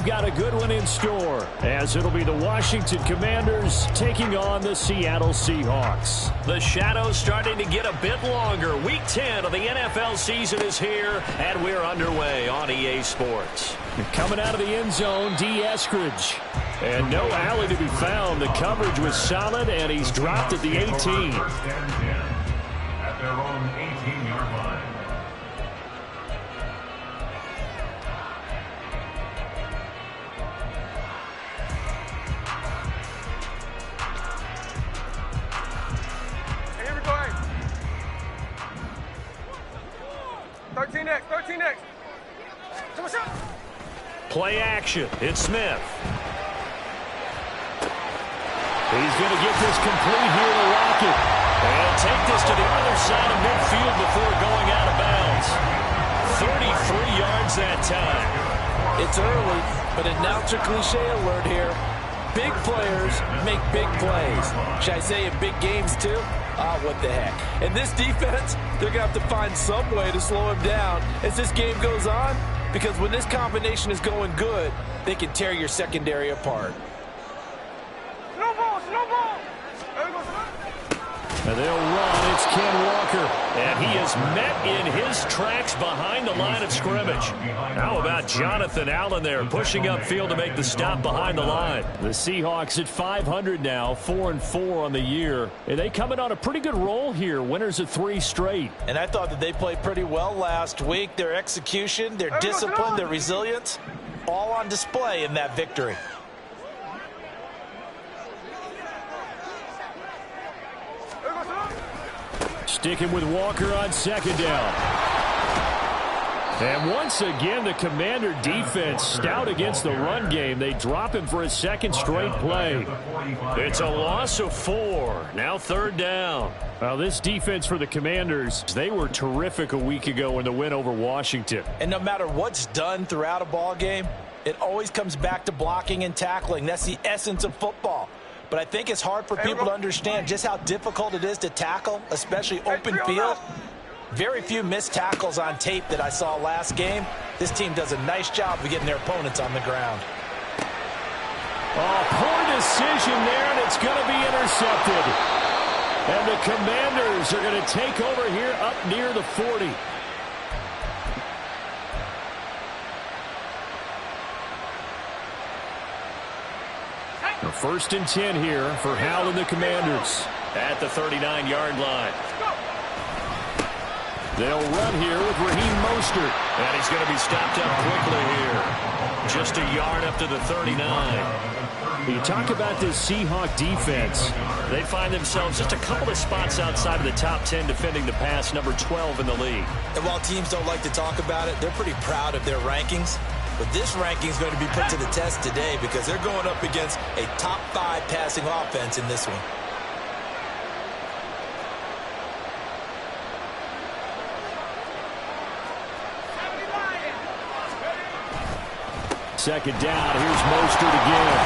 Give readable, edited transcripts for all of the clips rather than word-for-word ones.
we've got a good one in store, as it'll be the Washington Commanders taking on the Seattle Seahawks. The shadow's starting to get a bit longer. Week 10 of the NFL season is here, and we're underway on EA Sports. Coming out of the end zone, D. Eskridge. And no alley to be found. The coverage was solid, and he's dropped at the 18. At their own 18-yard line. Here we go. 13X, 13X. Play action. It's Smith. He's going to get this complete here to Rocket. And take this to the other side of midfield before going out of bounds. 33 yards that time. It's early, but announcer cliche alert here. Big players make big plays. Should I say in big games too? Ah, what the heck. And this defense, they're going to have to find some way to slow him down as this game goes on, because when this combination is going good, they can tear your secondary apart. And they'll run. It's Ken Walker. And he is met in his tracks behind the line of scrimmage. How about Jonathan Allen there pushing upfield to make the stop behind the line? The Seahawks at 500 now, 4-4 on the year. And they coming on a pretty good roll here. Winners of 3 straight. And I thought that they played pretty well last week. Their execution, their discipline, their resilience, all on display in that victory. Sticking with Walker on second down. And once again, the Commander defense stout against the run game. They drop him for a second straight play. It's a loss of 4. Now third down. Well, this defense for the Commanders, they were terrific a week ago in the win over Washington. And no matter what's done throughout a ball game, it always comes back to blocking and tackling. That's the essence of football. But I think it's hard for people to understand just how difficult it is to tackle, especially open field. Very few missed tackles on tape that I saw last game. This team does a nice job of getting their opponents on the ground. Oh, poor decision there, and it's going to be intercepted. And the Commanders are going to take over here up near the 40. First and 10 here for Howell and the Commanders. At the 39-yard line. They'll run here with Raheem Mostert. And he's going to be stopped up quickly here. Just a yard up to the 39. You talk about this Seahawk defense. They find themselves just a couple of spots outside of the top 10 defending the pass, number 12 in the league. And while teams don't like to talk about it, they're pretty proud of their rankings. But this ranking is going to be put to the test today because they're going up against a top 5 passing offense in this one. Second down. Here's Mostert again.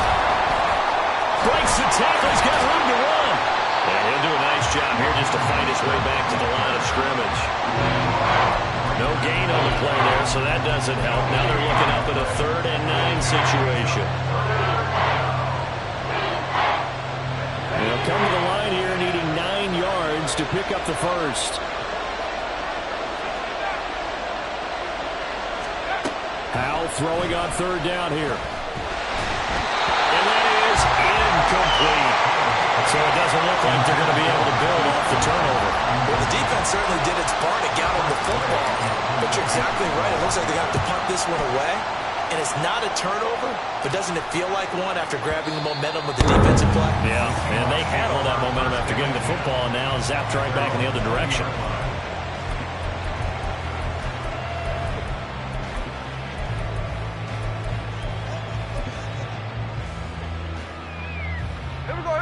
Breaks the tackle. He's got room to run. And he'll do a nice job here just to find his way back to the line of scrimmage. No gain on the play there, so that doesn't help. Now they're looking up at a 3rd and 9 situation. They'll come to the line here needing 9 yards to pick up the first. Howell throwing on 3rd down here. And that is incomplete. So it doesn't look like they're going to be able to build off the turnover. Well, the defense certainly did its part to gather the football. But you're exactly right. It looks like they have to punt this one away. And it's not a turnover, but doesn't it feel like one after grabbing the momentum with the defensive play? Yeah, and they had all that momentum after getting the football, and now zapped right back in the other direction.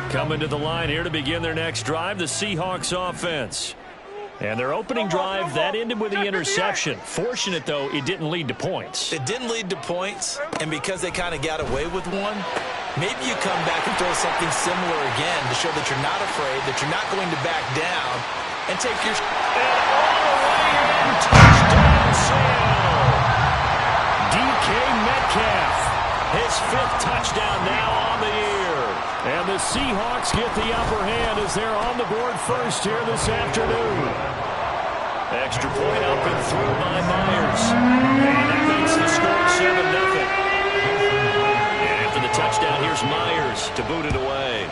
Coming to the line here to begin their next drive, the Seahawks offense. And their opening drive, that ended with the interception. Fortunate, though, it didn't lead to points. It didn't lead to points, and because they kind of got away with one, maybe you come back and throw something similar again to show that you're not afraid, that you're not going to back down, and take your... And all the way in, touchdown, Seattle! DK Metcalf. His 5th touchdown now on the year. And the Seahawks get the upper hand as they're on the board first here this afternoon. Extra point up and through by Myers. And that makes the score 7-0. And after the touchdown, here's Myers to boot it away.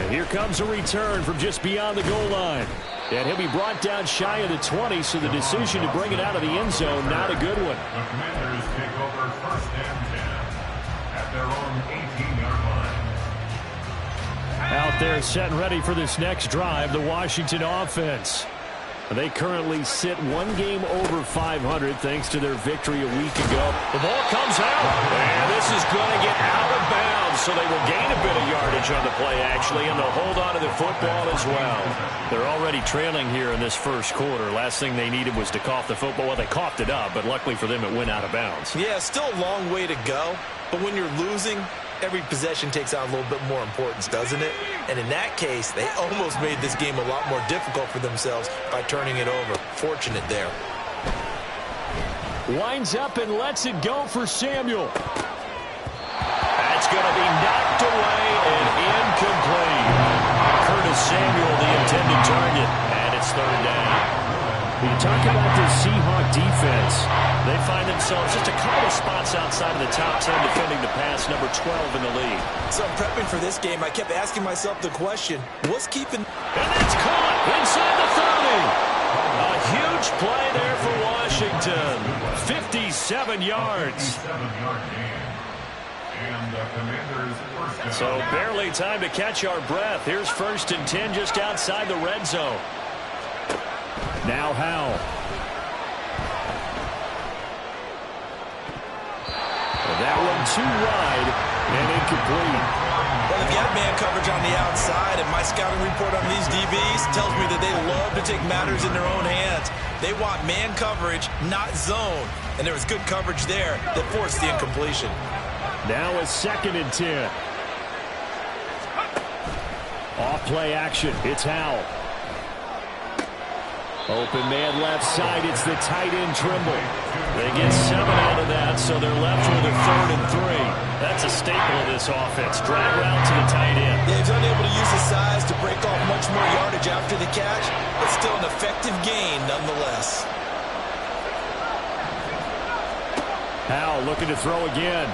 And here comes a return from just beyond the goal line. And he'll be brought down shy of the 20, so the decision to bring it out of the end zone, not a good one. The Commanders take over 1st and 10 at their own 18-yard line. Out there set and ready for this next drive, the Washington offense. They currently sit 1 game over 500 thanks to their victory a week ago. The ball comes out, and this is going to get out of bounds, so they will gain a bit of yardage on the play, actually, and they'll hold on to the football as well. They're already trailing here in this first quarter. Last thing they needed was to cough the football. Well, they coughed it up, but luckily for them, it went out of bounds. Yeah, still a long way to go, but when you're losing, every possession takes on a little bit more importance, doesn't it? And in that case, they almost made this game a lot more difficult for themselves by turning it over. Fortunate there. Winds up and lets it go for Samuel. That's going to be knocked away and incomplete. Curtis Samuel, the intended target, and it's 3rd down. When you talk about this Seahawk defense, they find themselves just a couple of spots outside of the top 10 defending the pass, number 12 in the league. So prepping for this game, I kept asking myself the question, what's keeping... And that's caught inside the 30. A huge play there for Washington. 57 yards. 57-yard gain. And the Commanders' first down. So barely time to catch our breath. Here's 1st and 10 just outside the red zone. Now Howell. That one too wide and incomplete. Well, if you have man coverage on the outside, and my scouting report on these DBs tells me that they love to take matters in their own hands. They want man coverage, not zone. And there was good coverage there that forced the incompletion. Now a 2nd and 10. Off play action. It's Howell. Open man left side. It's the tight end Trimble. They get 7 out of that, so they're left with a 3rd and 3. That's a staple of this offense. Drag route to the tight end. Yeah, he's unable to use his size to break off much more yardage after the catch, but still an effective gain nonetheless. Howell looking to throw again.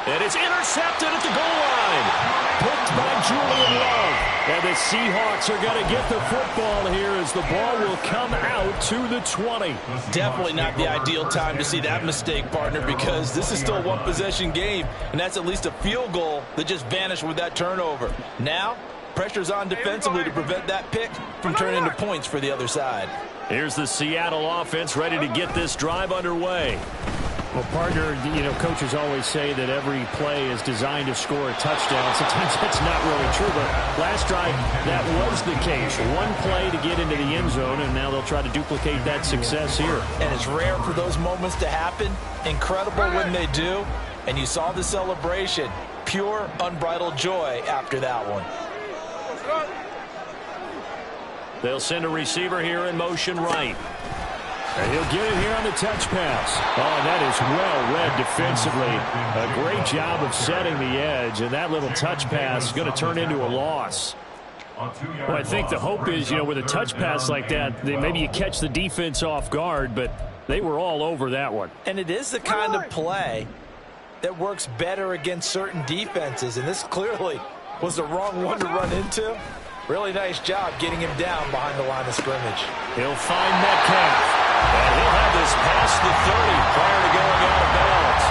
And it's intercepted at the goal line. Picked by Julian Love. And the Seahawks are going to get the football here as the ball will come out to the 20. Definitely not the ideal time to see that mistake, partner, because this is still a one-possession game, and that's at least a field goal that just vanished with that turnover. Now, pressure's on defensively to prevent that pick from turning into points for the other side. Here's the Seattle offense ready to get this drive underway. Well, partner, you know, coaches always say that every play is designed to score a touchdown. Sometimes that's not really true, but last drive, that was the case. One play to get into the end zone, and now they'll try to duplicate that success here. And it's rare for those moments to happen. Incredible when they do. And you saw the celebration. Pure, unbridled joy after that one. They'll send a receiver here in motion right. And he'll get it here on the touch pass. Oh, that is well read defensively. A great job of setting the edge, and that little touch pass is going to turn into a loss. Well, I think the hope is, you know, with a touch pass like that, maybe you catch the defense off guard, but they were all over that one. And it is the kind of play that works better against certain defenses, and this clearly was the wrong one to run into. Really nice job getting him down behind the line of scrimmage. He'll find Metcalf. And he'll have this past the 30 prior to going out of bounds.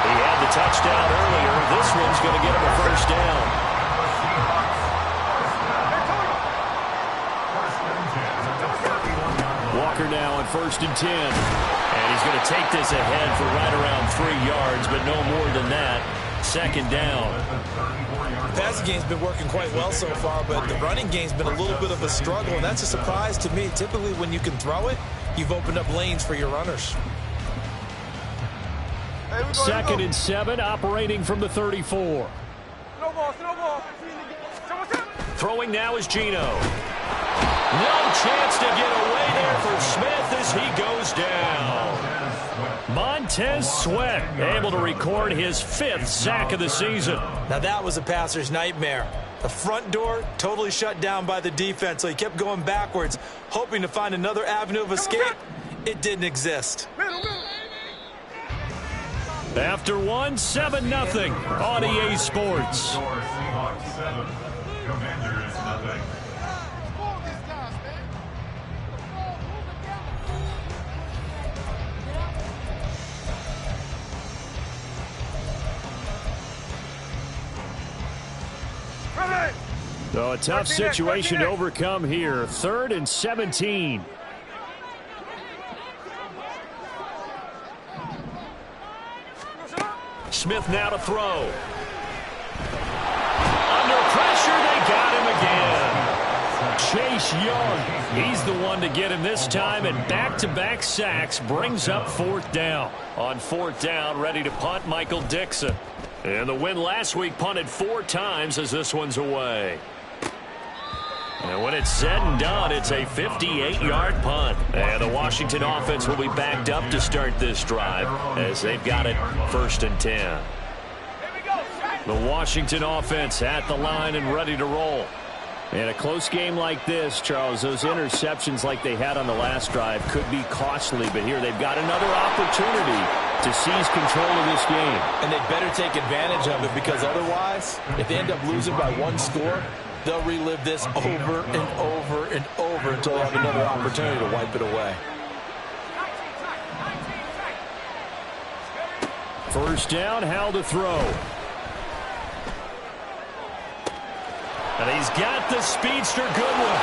He had the touchdown earlier. This one's going to get him a 1st down. Walker now on 1st and 10. And he's going to take this ahead for right around 3 yards, but no more than that. 2nd down. The passing game's been working quite well so far, but the running game's been a little bit of a struggle, and that's a surprise to me. Typically, when you can throw it, you've opened up lanes for your runners. 2nd and 7, operating from the 34. Snowball. Throwing now is Geno. No chance to get away there for Smith as he goes down. Montez Sweat able to record his 5th sack of the season. Now that was a passer's nightmare. The front door totally shut down by the defense, so he kept going backwards, hoping to find another avenue of escape. It didn't exist. After 1, 7-0 on EA Sports. Seahawks 7, Commanders nothing. So a tough situation to overcome here. 3rd and 17. Smith now to throw. Under pressure, they got him again. Chase Young, he's the one to get him this time, and back-to-back sacks brings up 4th down. On 4th down, ready to punt, Michael Dixon. And the win last week punted 4 times as this one's away. And when it's said and done, it's a 58-yard punt. And the Washington offense will be backed up to start this drive as they've got it 1st and 10. The Washington offense at the line and ready to roll. In a close game like this, Charles, those interceptions like they had on the last drive could be costly. But here they've got another opportunity to seize control of this game. And they better take advantage of it, because otherwise, if they end up losing by 1 score, they'll relive this over and over and over until they have another opportunity to wipe it away. 1st down, Howell to throw. And he's got the speedster Goodwin.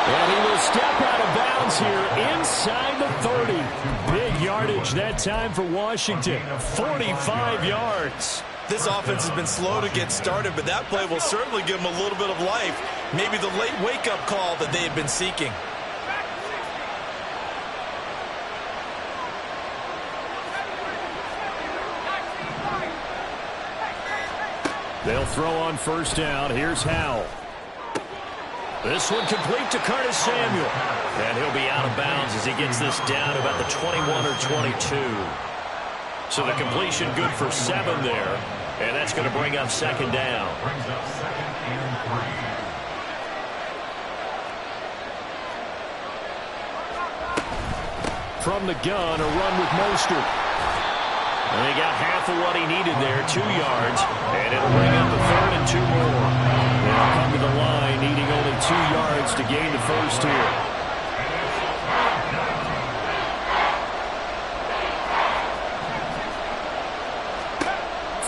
And he will step out of bounds here inside the 30. Big yardage that time for Washington. 45 yards. This offense has been slow to get started, but that play will certainly give them a little bit of life. Maybe the late wake-up call that they had been seeking. They'll throw on 1st down. Here's Howell. This one complete to Curtis Samuel. And he'll be out of bounds as he gets this down to about the 21 or 22. So the completion good for 7 there. And that's going to bring up 2nd down. Brings up 2nd and 3. From the gun, a run with Mostert. And he got half of what he needed there, 2 yards. And it'll bring up the 3rd and 2 more. They'll come to the line, needing only 2 yards to gain the 1st here.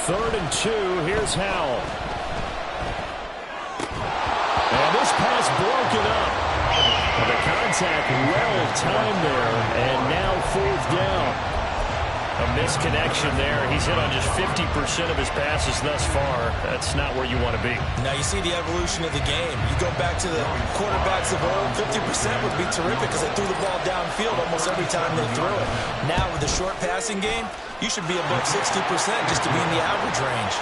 Third and 2, here's Howell. And this pass broken up. And the contact well timed there, and now 4th down. A misconnection there. He's hit on just 50% of his passes thus far. That's not where you want to be. Now you see the evolution of the game. You go back to the quarterbacks of old, 50% would be terrific because they threw the ball downfield almost every time they threw it. Now with the short passing game, you should be above 60% just to be in the average range.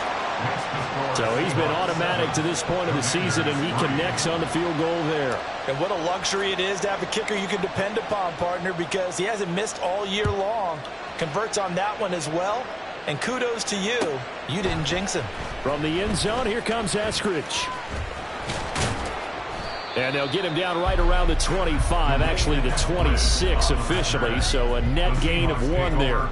So he's been automatic to this point of the season, and he connects on the field goal there. And what a luxury it is to have a kicker you can depend upon, partner, because he hasn't missed all year long. Converts on that one as well. And kudos to you. You didn't jinx him. From the end zone, here comes Eskridge. And they'll get him down right around the 25, actually the 26 officially, so a net gain of 1 there.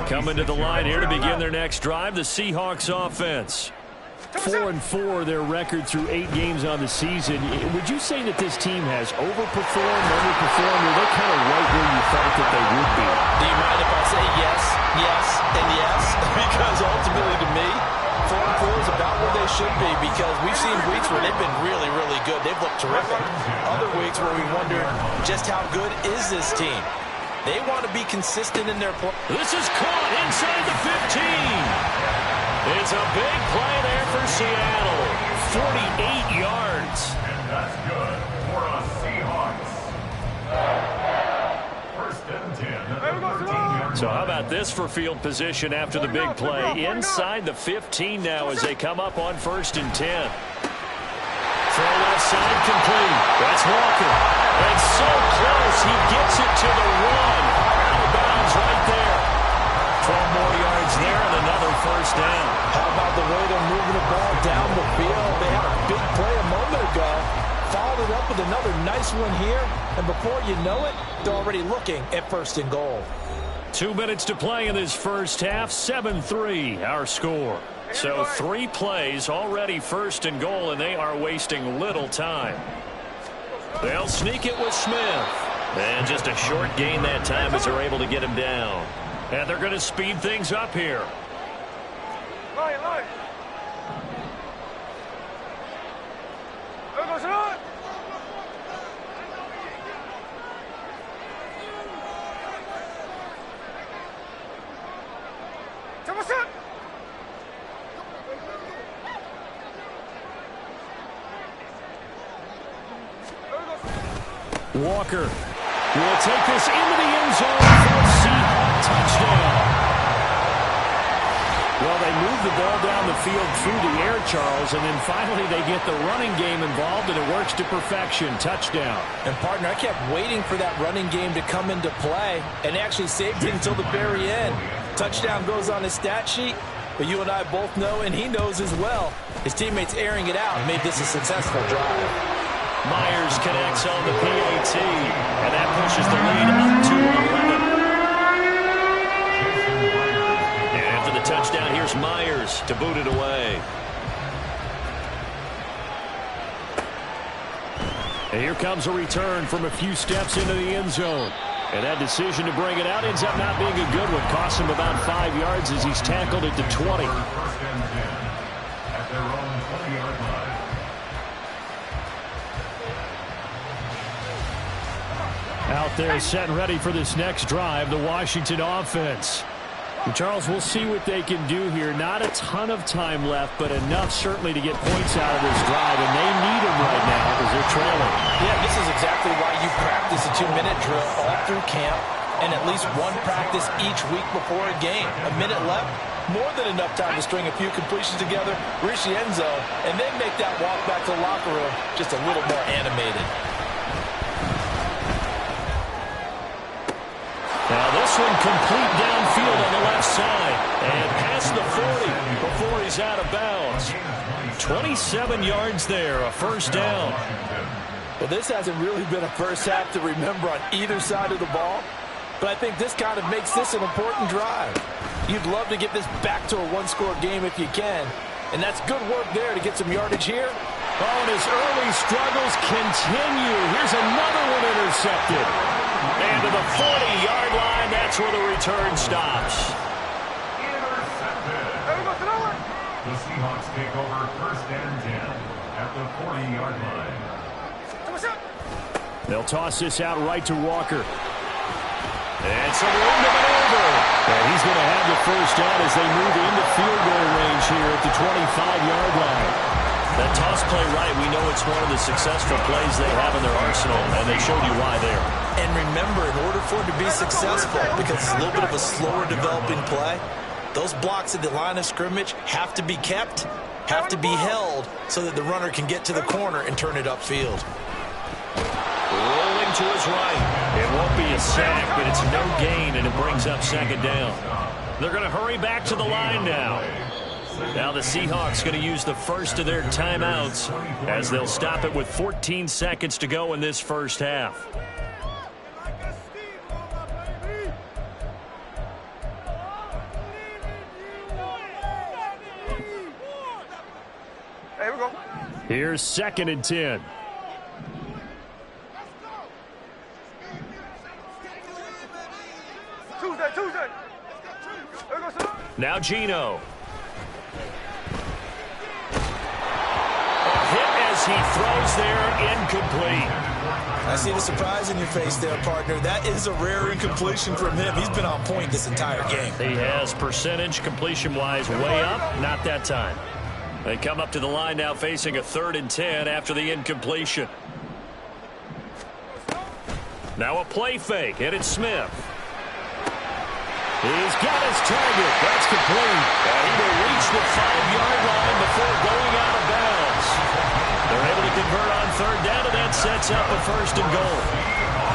Coming to the line here to begin their next drive, the Seahawks offense. 4-4 their record through 8 games on the season. Would you say that this team has overperformed, underperformed, or they're kind of right where you thought that they would be? Do you mind if I say yes, yes, and yes? Because ultimately to me, 4-4 is about where they should be, because we've seen weeks where they've been really, really good. They've looked terrific. Other weeks where we wonder just how good is this team. They want to be consistent in their play. This is caught inside the 15. It's a big play there for Seattle. 48 yards. And that's good for a Seahawks. 1st and 10. So how about this for field position after the big play? Inside the 15 now as they come up on 1st and 10. Throw left side complete. That's Walker. And so close, he gets it to the one. Out of bounds right there. 12 more yards there and another first down. How about the way they're moving the ball down the field? They had a big play a moment ago. Followed it up with another nice one here. And before you know it, they're already looking at first and goal. 2 minutes to play in this first half. 7-3 our score. So 3 plays already first and goal, and they are wasting little time. They'll sneak it with Smith. And just a short gain that time as they're able to get him down. And they're going to speed things up here. Line. There goes it. Walker will take this into the end zone for a Seahawks touchdown. Well, they move the ball down the field through the air, Charles, and then finally they get the running game involved, and it works to perfection. Touchdown. And, partner, I kept waiting for that running game to come into play and actually saved it until the very end. Touchdown goes on his stat sheet, but you and I both know, and he knows as well, his teammates airing it out made this a successful drive. Myers connects on the PAT, and that pushes the lead up to 11. And after the touchdown, here's Myers to boot it away. And here comes a return from a few steps into the end zone. And that decision to bring it out ends up not being a good one. Costs him about 5 yards as he's tackled at the 20. First and 10 at their own 20-yard line. Out there set and ready for this next drive, the Washington offense. And Charles, we'll see what they can do here. Not a ton of time left, but enough certainly to get points out of this drive, and they need them right now because they're trailing. Yeah, this is exactly why you practice a 2-minute drill all through camp and at least one practice each week before a game. A minute left, more than enough time to string a few completions together, reach the end zone, and then make that walk back to the locker room just a little more animated. Now this one complete downfield on the left side and past the 40 before he's out of bounds. 27 yards there, a first down. Well, this hasn't really been a first half to remember on either side of the ball, but I think this kind of makes this an important drive. You'd love to get this back to a one-score game if you can, and that's good work there to get some yardage here. Oh, and his early struggles continue. Here's another one intercepted. And to the 40-yard line, that's where the return stops. Intercepted. The Seahawks take over first and 10 at the 40-yard line. They'll toss this out right to Walker. And some room to maneuver. And he's going to have the first down as they move into field goal range here at the 25-yard line. That toss play right, we know it's one of the successful plays they have in their arsenal, and they showed you why there. And remember, in order for it to be successful, because it's a little bit of a slower developing play, those blocks at the line of scrimmage have to be kept, have to be held, so that the runner can get to the corner and turn it upfield. Rolling to his right. It won't be a sack, but it's no gain, and it brings up second down. They're going to hurry back to the line now. Now the Seahawks going to use the first of their timeouts as they'll stop it with 14 seconds to go in this first half. Here we go. Here's second and 10. Tuesday. There goes it. Now Geno. Hit as he throws there, incomplete. I see the surprise in your face there, partner. That is a rare incompletion from him. He's been on point this entire game. He has percentage completion-wise way up, not that time. They come up to the line now facing a 3rd and 10 after the incompletion. Now a play fake, and it's Smith. He's got his target. That's complete. And he will reach the 5-yard line before going out of bounds. They're able to convert on third down, and that sets up a first and goal.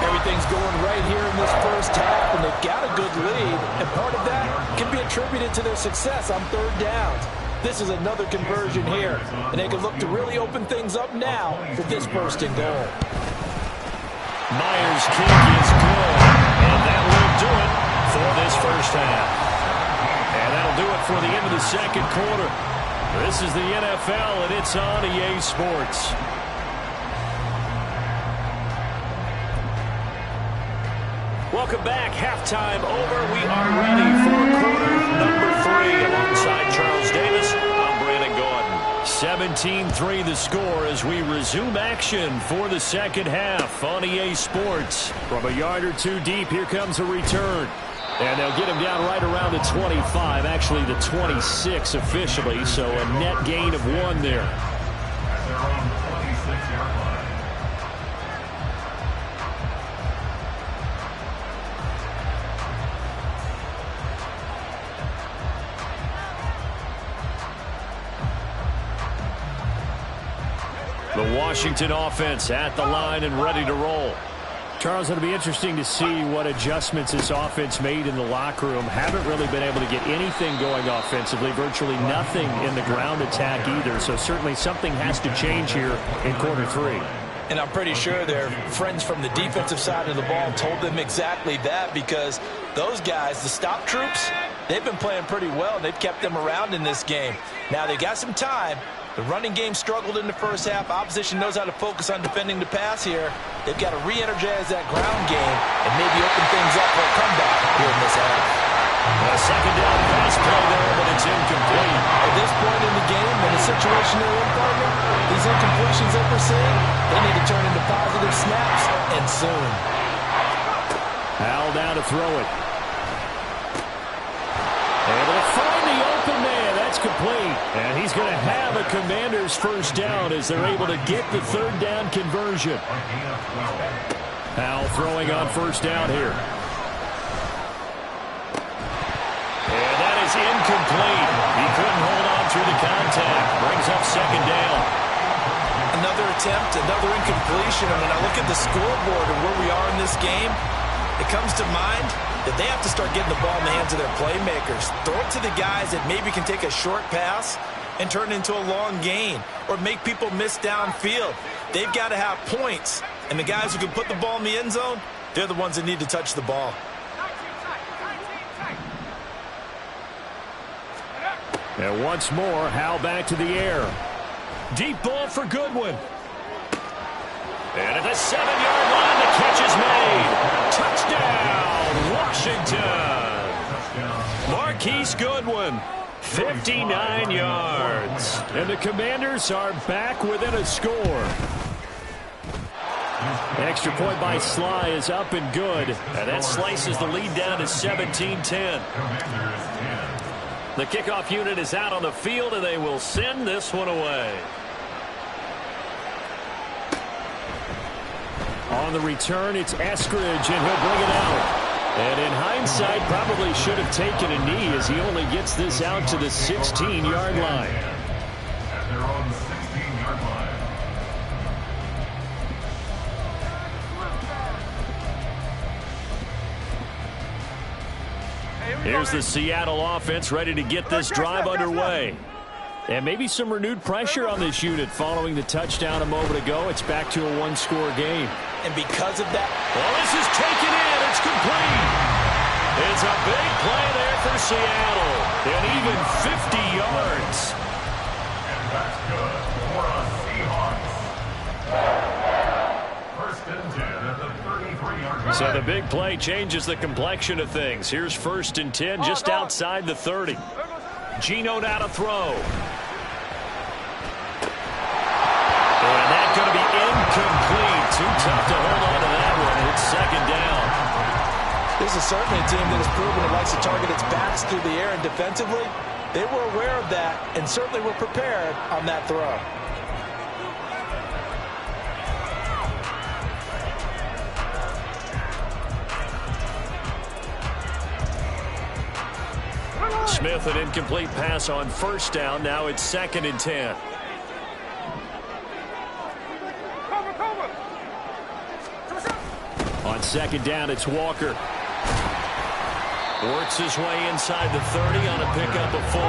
Everything's going right here in this first half, and they've got a good lead, and part of that can be attributed to their success on third downs. This is another conversion here, and they can look to really open things up now with this first and goal. Myers' kick is good, and that will do it for this first half. And that'll do it for the end of the second quarter. This is the NFL, and it's on EA Sports. Welcome back. Halftime over. We are ready for quarter number 3. Alongside Charles Davis, I'm Brandon Gordon. 17-3 the score as we resume action for the second half on EA Sports. From a yard or two deep, here comes a return. And they'll get him down right around the 25, actually the 26 officially, so a net gain of 1 there. At their own 26-yard line. The Washington offense at the line and ready to roll. Charles, it'll be interesting to see what adjustments this offense made in the locker room. Haven't really been able to get anything going offensively, virtually nothing in the ground attack either. So certainly something has to change here in quarter 3. And I'm pretty sure their friends from the defensive side of the ball told them exactly that, because those guys, the stop troops, they've been playing pretty well. They've kept them around in this game. Now they got some time. The running game struggled in the first half. Opposition knows how to focus on defending the pass here. They've got to re-energize that ground game and maybe open things up for a comeback here in this half. A second down pass play there, but it's incomplete. At this point in the game, in the situation they're in, partner, these incompletions that we're seeing, they need to turn into positive snaps, and soon. Hal down to throw it. Able to find the open man. That's complete. And he's going to have a Commanders first down as they're able to get the third down conversion. Hal throwing on first down here. And that is incomplete. He couldn't hold on through the contact. Brings up second down. Another attempt, another incompletion. And when I look at the scoreboard and where we are in this game, it comes to mind that they have to start getting the ball in the hands of their playmakers. Throw it to the guys that maybe can take a short pass and turn it into a long gain or make people miss downfield. They've got to have points. And the guys who can put the ball in the end zone, they're the ones that need to touch the ball. And once more, Hal back to the air. Deep ball for Goodwin. And at the 7-yard line, the catch is made. Touchdown, Washington. Marquise Goodwin, 59 yards. And the Commanders are back within a score. Extra point by Sly is up and good. And that slices the lead down to 17-10. The kickoff unit is out on the field, and they will send this one away. On the return, it's Eskridge, and he'll bring it out. And in hindsight, probably should have taken a knee as he only gets this out to the 16-yard line. At their own 16-yard line. Here's the Seattle offense ready to get this drive underway. And maybe some renewed pressure on this unit following the touchdown a moment ago. It's back to a one-score game. And because of that, well, this is taken in. It's complete. It's a big play there for Seattle. And even 50 yards. And that's good for us Seahawks. First and 10 at the 33-yard line. So the big play changes the complexion of things. Here's first and 10 just outside the 30. Geno now to throw. And that's going to be incomplete. Too tough to hold on to that one. It's second down. This is certainly a team that has proven it likes to target its backs through the air, and defensively, they were aware of that and certainly were prepared on that throw. Smith, an incomplete pass on first down. Now it's second and 10. On second down, it's Walker. Works his way inside the 30 on a pickup of 4.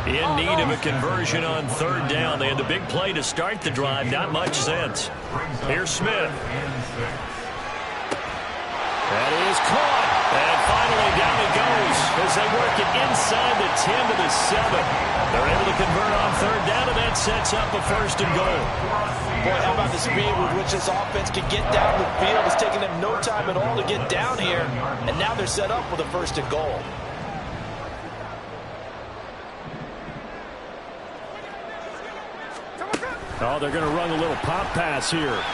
In need of a conversion on third down. They had the big play to start the drive. Not much sense. Here's Smith. That is caught. And finally down it goes as they work it inside the 10 to the 7. They're able to convert on third down, and that sets up a 1st and goal. Boy, how about the speed with which this offense can get down the field? It's taking them no time at all to get down here, and now they're set up with a 1st and goal. Oh, they're going to run a little pop pass here. And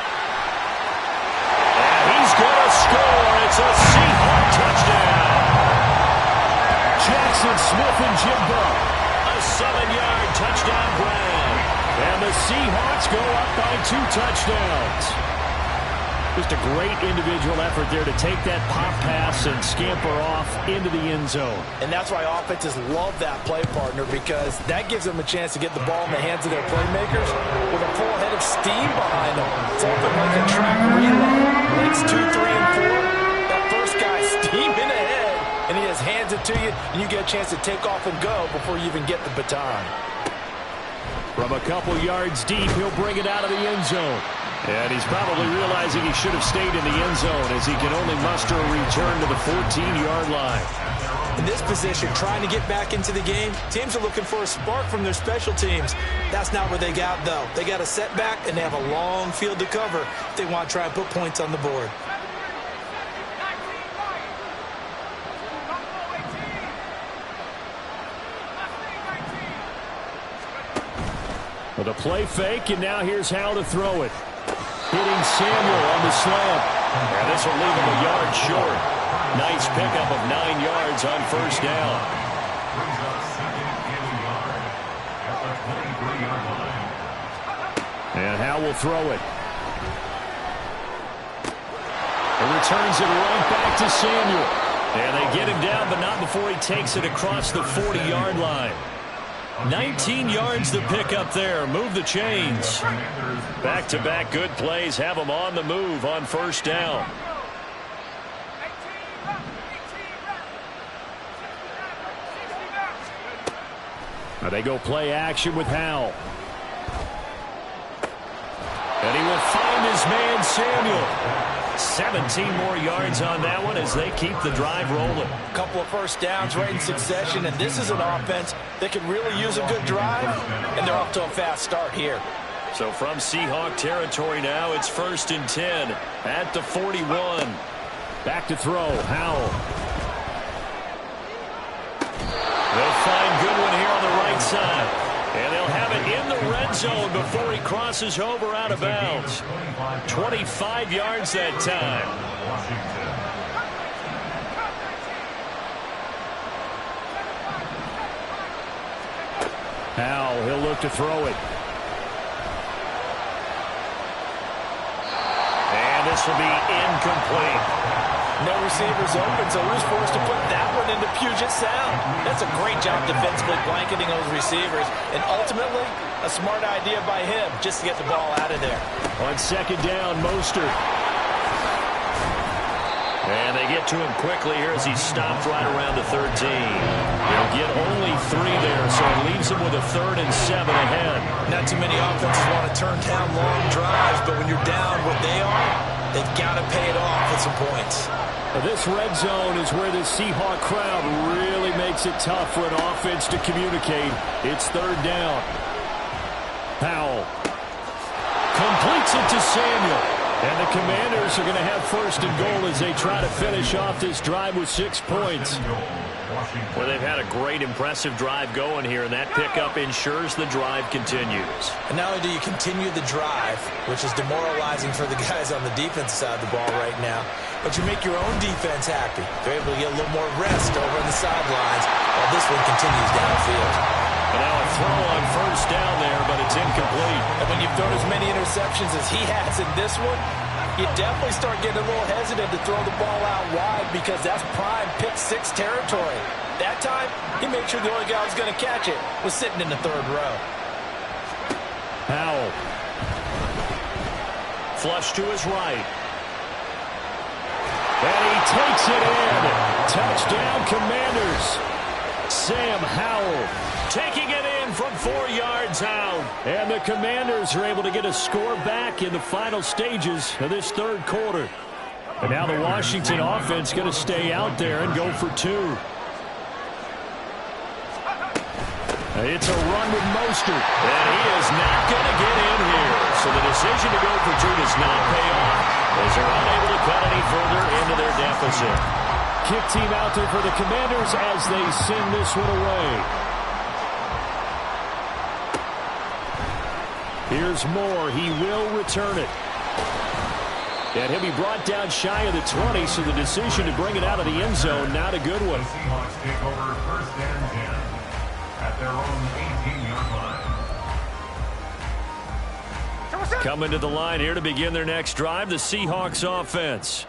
he's going to score. It's a Seahawk touchdown. Jackson Smith and Jimbo. A 7-yard touchdown grab. And the Seahawks go up by 2 touchdowns. Just a great individual effort there to take that pop pass and scamper off into the end zone. And that's why offenses love that play, partner, because that gives them a chance to get the ball in the hands of their playmakers with a full head of steam behind them. It's often like a track relay. Legs 2, 3, and 4. That first guy steaming ahead, and he just hands it to you, and you get a chance to take off and go before you even get the baton. From a couple yards deep, he'll bring it out of the end zone. And he's probably realizing he should have stayed in the end zone as he can only muster a return to the 14-yard line. In this position, trying to get back into the game, teams are looking for a spark from their special teams. That's not where they got, though. They got a setback, and they have a long field to cover if they want to try and put points on the board. With a play fake, and now here's how to throw it. Hitting Samuel on the slam. And this will leave him a yard short. Nice pickup of 9 yards on 1st down. Brings up 2nd and a yard at the 23-yard line. And Howe will throw it. And returns it right back to Samuel. And they get him down, but not before he takes it across the 40-yard line. 19 yards to pick up there. Move the chains. Back-to-back good plays have them on the move on 1st down. Now they go play action with Howell. And he will find his man Samuel. 17 more yards on that one as they keep the drive rolling. A couple of 1st downs right in succession, and this is an offense that can really use a good drive, and they're off to a fast start here. So from Seahawk territory now, it's 1st and 10 at the 41. Back to throw, Howell. They'll find Goodwin here on the right side. And they'll have it in the red zone before he crosses over out of bounds. 25 yards that time. Howell, he'll look to throw it. And this will be incomplete. No receivers open, so who's forced to put that one into Puget Sound? That's a great job defensively blanketing those receivers, and ultimately, a smart idea by him just to get the ball out of there. On second down, Mostert. And they get to him quickly here as he stops right around the 13. They'll get only 3 there, so it leaves him with a 3rd and 7 ahead. Not too many offenses want to turn down long drives, but when you're down what they are, they've got to pay it off with some points. This red zone is where the Seahawk crowd really makes it tough for an offense to communicate. It's 3rd down. Powell completes it to Samuel. And the Commanders are going to have 1st and goal as they try to finish off this drive with 6 points. Well, they've had a great, impressive drive going here, and that pickup ensures the drive continues. And not only do you continue the drive, which is demoralizing for the guys on the defensive side of the ball right now, but you make your own defense happy. They're able to get a little more rest over on the sidelines while this one continues downfield. And now a throw on 1st down there, but it's incomplete. And when you've thrown as many interceptions as he has in this one, you definitely start getting a little hesitant to throw the ball out wide because that's prime pick 6 territory. That time, he made sure the only guy who was going to catch it was sitting in the 3rd row. Howell. Flush to his right. puts it in. Touchdown, Commanders. Sam Howell taking it in from 4 yards out. And the Commanders are able to get a score back in the final stages of this third quarter. And now the Washington offense going to stay out there and go for 2. It's a run with Mostert. And he is not going to get in here. So the decision to go for 2 does not pay off as they're unable to cut any further into their deficit. Kick team out there for the Commanders as they send this one away. Here's Moore. He will return it. And he'll be brought down shy of the 20, so the decision to bring it out of the end zone, not a good one. The Seahawks take over first and 10 at their own 18-yard line. Coming to the line here to begin their next drive, the Seahawks offense.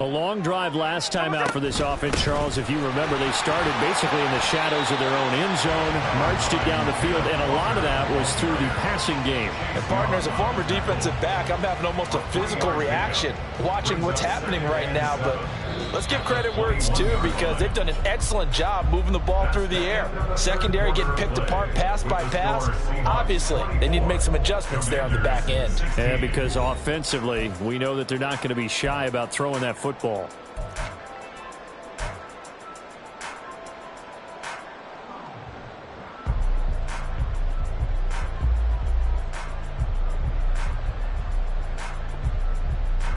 A long drive last time out for this offense, Charles. If you remember, they started basically in the shadows of their own end zone, marched it down the field, and a lot of that was through the passing game. And partner, as a former defensive back, I'm having almost a physical reaction watching what's happening right now. But let's give credit where it's due, because they've done an excellent job moving the ball through the air. Secondary getting picked apart pass by pass. Obviously, they need to make some adjustments there on the back end. And because offensively, we know that they're not going to be shy about throwing that football.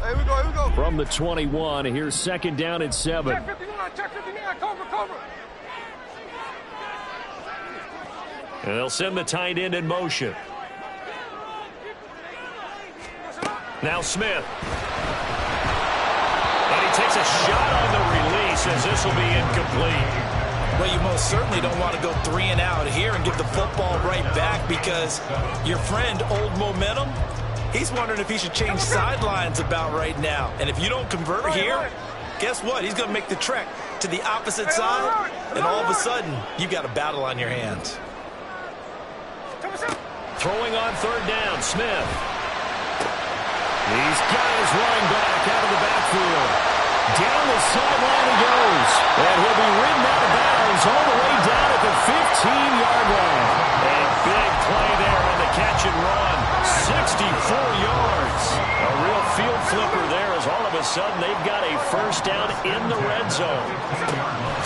Here we go. From the 21, here's second down and 7. Check 59, cover. And they'll send the tight end in motion. Now Smith. And he takes a shot on the release as this will be incomplete. Well, you most certainly don't want to go 3 and out here and give the football right back, because your friend, Old Momentum, he's wondering if he should change sidelines about right now. And if you don't convert here, guess what? He's going to make the trek to the opposite side, and all of a sudden, you've got a battle on your hands. Throwing on third down, Smith. He's got his running back out of the backfield. Down the sideline he goes. And he'll be ridden out of bounds all the way down at the 15-yard line. A big play there on the catch and run. 64 yards. A real field flipper there, as all of a sudden they've got a first down in the red zone.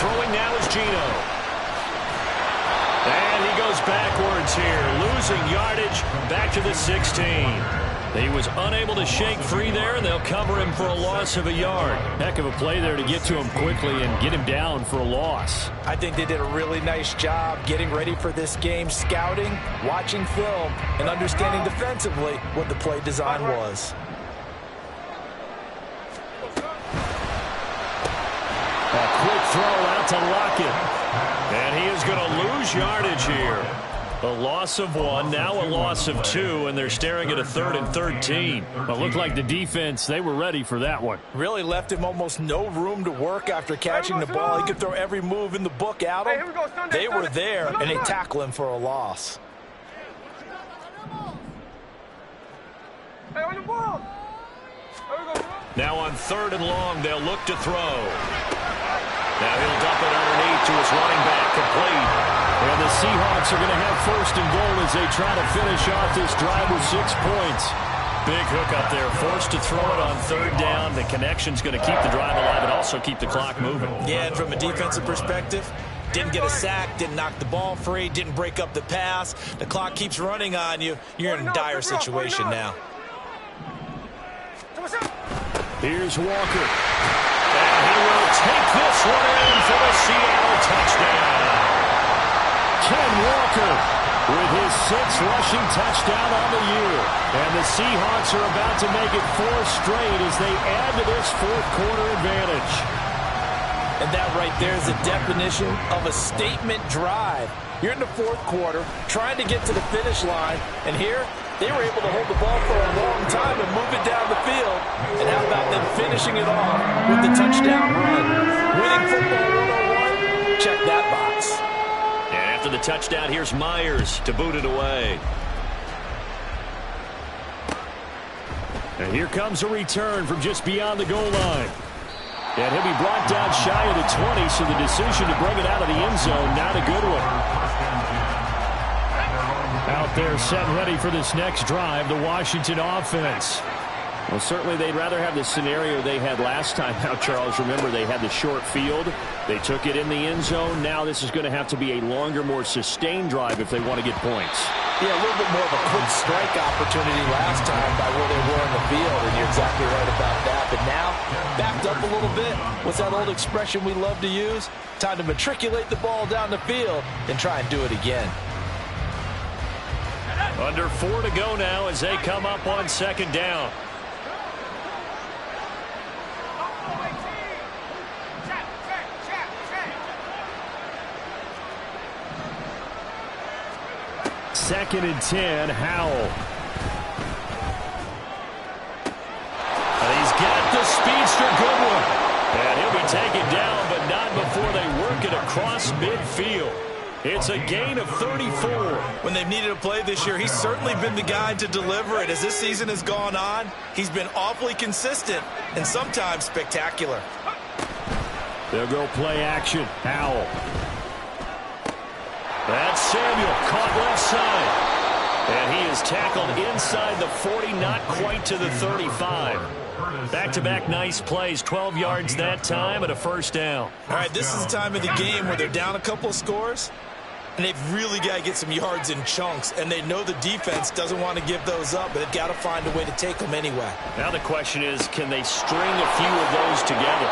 Throwing now is Geno. And he goes backwards here, losing yardage back to the 16. He was unable to shake free there, and they'll cover him for a loss of a yard. Heck of a play there to get to him quickly and get him down for a loss. I think they did a really nice job getting ready for this game, scouting, watching film, and understanding defensively what the play design was. A quick throw out to Lockett. And he is going to lose yardage here. A loss of 1, now a loss of 2, and they're staring at a 3rd and 13. It looked like the defense, they were ready for that one. Really left him almost no room to work after catching the ball. He could throw every move in the book at him. They were there, and they tackle him for a loss. Now on 3rd and long, they'll look to throw. Now he'll dump it underneath to his running back, complete. And the Seahawks are going to have 1st and goal as they try to finish off this drive with 6 points. Big hook up there, forced to throw it on 3rd down. The connection's going to keep the drive alive and also keep the clock moving. Yeah, and from a defensive perspective, didn't get a sack, didn't knock the ball free, didn't break up the pass. The clock keeps running on you. You're in a dire situation now. Here's Walker. And he will take this one in for the Seattle touchdown. Ken Walker with his 6th rushing touchdown on the year. And the Seahawks are about to make it 4 straight as they add to this 4th quarter advantage. And that right there is the definition of a statement drive. You're in the 4th quarter, trying to get to the finish line, and here they were able to hold the ball for a long time and move it down the field. And how about them finishing it off with the touchdown run? Winning football 101, check that box. And after the touchdown, here's Myers to boot it away. And here comes a return from just beyond the goal line. And he'll be brought down shy of the 20, so the decision to bring it out of the end zone, not a good one. Out there set ready for this next drive, the Washington offense. Well, certainly they'd rather have the scenario they had last time. Now, Charles, remember, they had the short field. They took it in the end zone. Now this is going to have to be a longer, more sustained drive if they want to get points. Yeah, a little bit more of a quick strike opportunity last time by where they were in the field, and you're exactly right about that. But now, backed up a little bit. What's that old expression we love to use? Time to matriculate the ball down the field and try and do it again. Under 4 to go now as they come up on second down. Second and 10, Howell. And he's got the speedster, Goodwin. And he'll be taken down, but not before they work it across midfield. It's a gain of 34. When they've needed a play this year, he's certainly been the guy to deliver it. As this season has gone on, he's been awfully consistent and sometimes spectacular. They'll go play action. Howell. That's Samuel, caught left side. And he is tackled inside the 40, not quite to the 35. Back-to-back nice plays, 12 yards that time and a first down. All right, this is the time of the game where they're down a couple of scores, and they've really got to get some yards in chunks, and they know the defense doesn't want to give those up, but they've got to find a way to take them anyway. Now the question is, can they string a few of those together?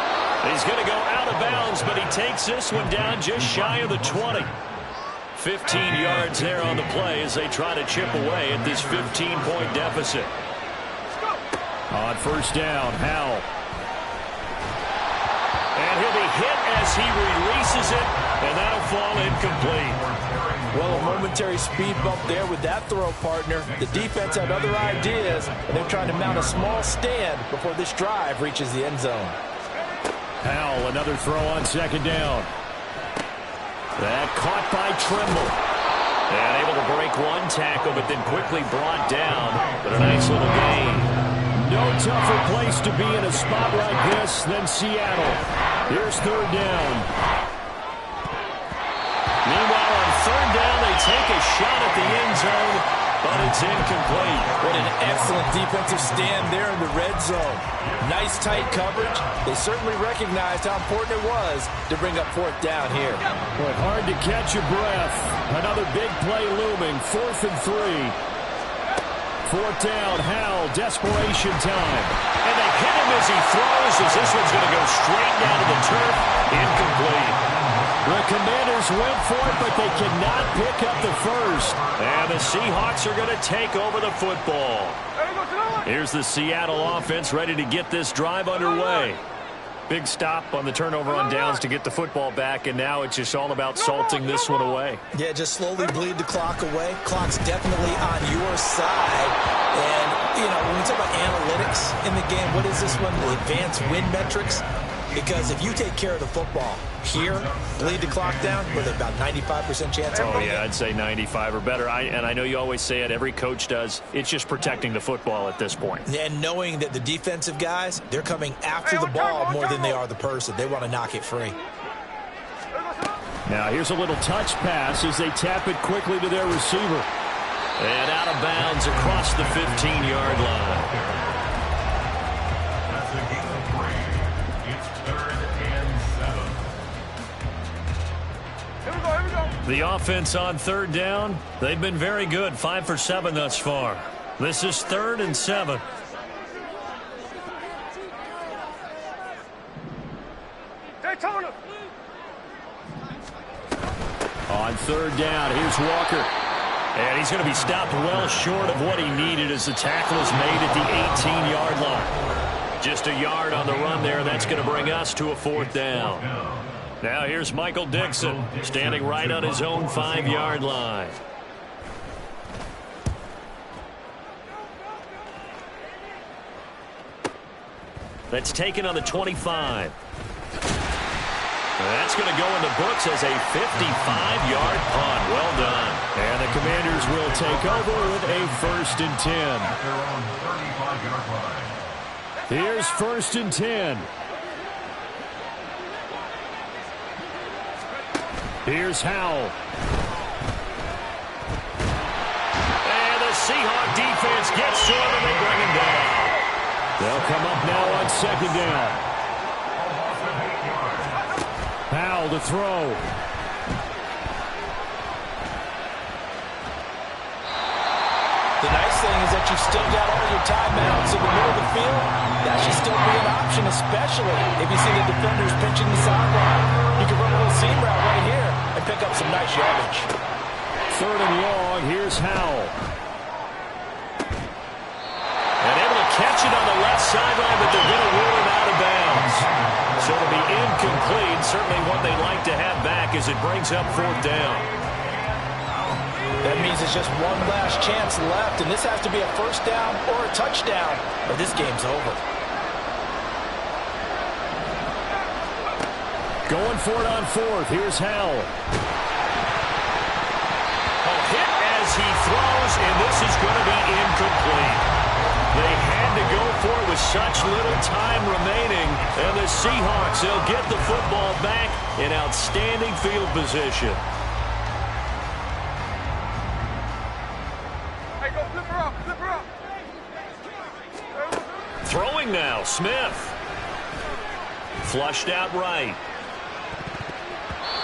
He's going to go out of bounds, but he takes this one down just shy of the 20. 15 yards there on the play as they try to chip away at this 15-point deficit. On first down, Howell. And he'll be hit as he releases it, and that'll fall incomplete. Well, a momentary speed bump there with that throw, partner. The defense had other ideas, and they're trying to mount a small stand before this drive reaches the end zone. Howell, another throw on second down. That caught by Trimble. And able to break one tackle, but then quickly brought down. But a nice little gain. No tougher place to be in a spot like this than Seattle. Here's third down. Meanwhile, on third down, they take a shot at the end zone, but it's incomplete. What an excellent defensive stand there in the red zone. Nice tight coverage. They certainly recognized how important it was to bring up fourth down here. Boy, hard to catch your breath. Another big play looming. 4th and 3. Fourth down, Howell, desperation time. And they hit him as he throws, as this one's going to go straight down to the turf. Incomplete. The Commanders went for it, but they cannot pick up the first. And the Seahawks are going to take over the football. Here's the Seattle offense ready to get this drive underway. Big stop on the turnover on downs to get the football back, and now it's just all about salting this one away. Yeah, just slowly bleed the clock away. Clock's definitely on your side. And, you know, when we talk about analytics in the game, what is this one? The advanced win metrics? Because if you take care of the football here, bleed the clock down, with about 95% chance. Oh, yeah, I'd say 95 or better. And I know you always say it, every coach does. It's just protecting the football at this point. And knowing that the defensive guys, they're coming after the ball more than they are the person. They want to knock it free. Now here's a little touch pass as they tap it quickly to their receiver. And out of bounds across the 15-yard line. The offense on third down, they've been very good. 5 for 7 thus far. This is 3rd and 7. Daytona. On third down, here's Walker. And he's going to be stopped well short of what he needed as the tackle is made at the 18-yard line. Just a yard on the run there. That's going to bring us to a 4th down. Now here's Michael Dixon standing right on his own 5-yard line. That's taken on the 25. That's going to go in the books as a 55-yard punt. Well done. And the Commanders will take over with a 1st and 10. Here's 1st and 10. Here's Howell. And the Seahawk defense gets to him and they bring him down. They'll come up now on second down. Howell to throw. The nice thing is that you've still got all your timeouts in the middle of the field. That should still be an option, especially if you see the defenders pinching the sideline. You can run a little seam route right here and pick up some nice yardage. Third and long, here's Howell. And able to catch it on the left sideline, but they're going to rule him out of bounds. So it'll be incomplete. Certainly one they'd like to have back as it brings up fourth down. That means it's just one last chance left, and this has to be a first down or a touchdown, or this game's over. Going for it on fourth. Here's Howell. A hit as he throws, and this is going to be incomplete. They had to go for it with such little time remaining, and the Seahawks, they'll get the football back in outstanding field position. Throwing now, Smith. Flushed out right.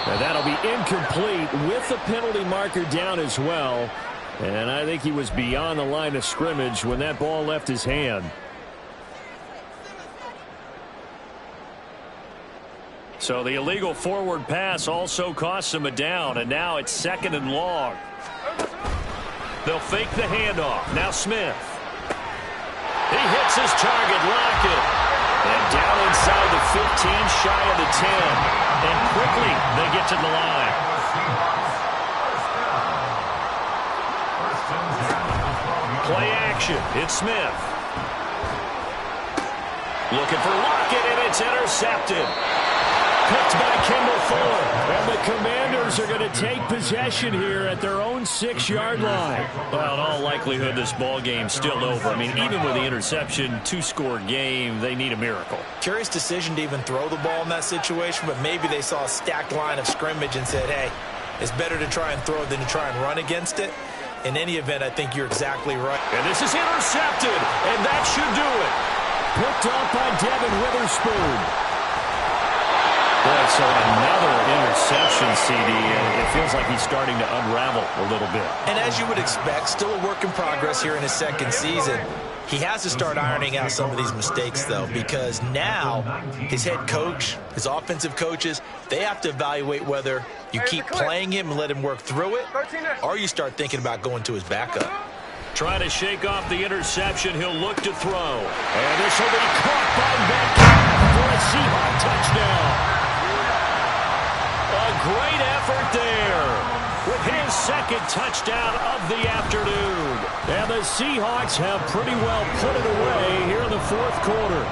And that'll be incomplete with the penalty marker down as well. And I think he was beyond the line of scrimmage when that ball left his hand. So the illegal forward pass also costs him a down, and now it's second and long. They'll fake the handoff. Now Smith. He hits his target, Lockett. And down inside the 15, shy of the 10. And quickly, they get to the line. Play action. It's Smith. Looking for Lockett, and it's intercepted. Picked by Kendall Fuller. And the Commanders are going to take possession here at their own 6-yard line. Well, in all likelihood, this ball game's still over. I mean, even with the interception, two-score game, they need a miracle. Curious decision to even throw the ball in that situation, but maybe they saw a stacked line of scrimmage and said, hey, it's better to try and throw than to try and run against it. In any event, I think you're exactly right. And this is intercepted, and that should do it. Picked up by Devin Witherspoon. Boy, so another interception, CD, and it feels like he's starting to unravel a little bit. And as you would expect, still a work in progress here in his second season. He has to start ironing out some of these mistakes, though, because now his head coach, his offensive coaches, they have to evaluate whether you keep playing him and let him work through it, or you start thinking about going to his backup. Trying to shake off the interception. He'll look to throw. And this will be caught by Metcalf for a Seahawk touchdown. A great effort there with his second touchdown of the afternoon. And the Seahawks have pretty well put it away here in the fourth quarter.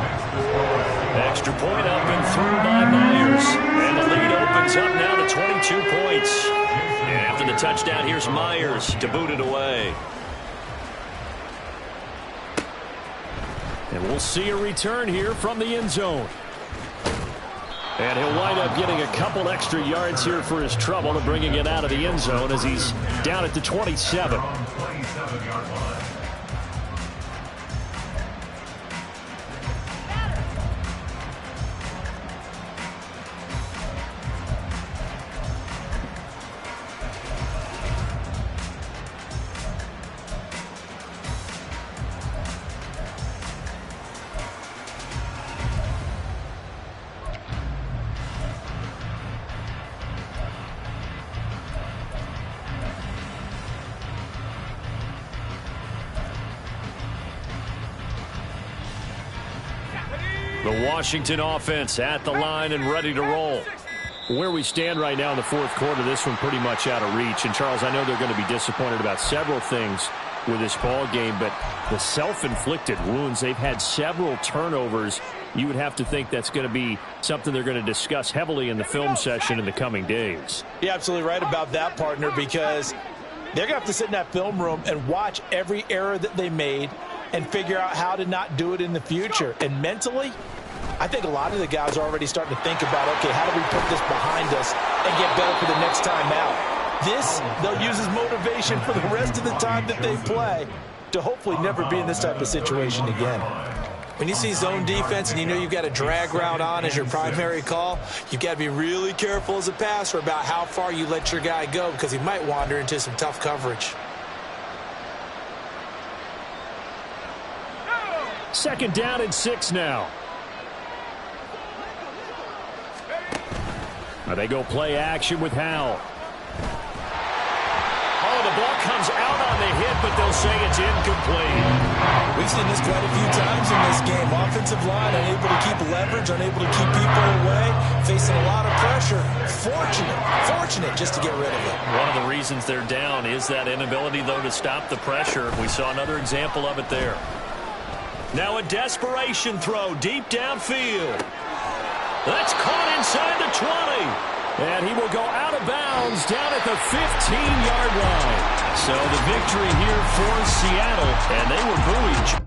Extra point up and through by Myers. And the lead opens up now to 22 points. And after the touchdown, here's Myers to boot it away. And we'll see a return here from the end zone. And he'll wind up getting a couple extra yards here for his trouble and bringing it out of the end zone as he's down at the 27. The Washington offense at the line and ready to roll. Where we stand right now in the fourth quarter, this one pretty much out of reach. And, Charles, I know they're going to be disappointed about several things with this ball game, but the self-inflicted wounds, they've had several turnovers. You would have to think that's going to be something they're going to discuss heavily in the film session in the coming days. You're absolutely right about that, partner, because they're going to have to sit in that film room and watch every error that they made and figure out how to not do it in the future. And mentally, I think a lot of the guys are already starting to think about, okay, how do we put this behind us and get better for the next time out? This, they'll use as motivation for the rest of the time that they play to hopefully never be in this type of situation again. When you see zone defense and you know you've got a drag route on as your primary call, you've got to be really careful as a passer about how far you let your guy go because he might wander into some tough coverage. Second down and 6 now. They go play action with Howell. Oh, the ball comes out on the hit, but they'll say it's incomplete. We've seen this quite a few times in this game. Offensive line unable to keep leverage, unable to keep people away, facing a lot of pressure. Fortunate just to get rid of it. One of the reasons they're down is that inability, though, to stop the pressure. We saw another example of it there. Now a desperation throw deep downfield. That's caught inside the 20. And he will go out of bounds down at the 15-yard line. So the victory here for Seattle, and they were buoyed.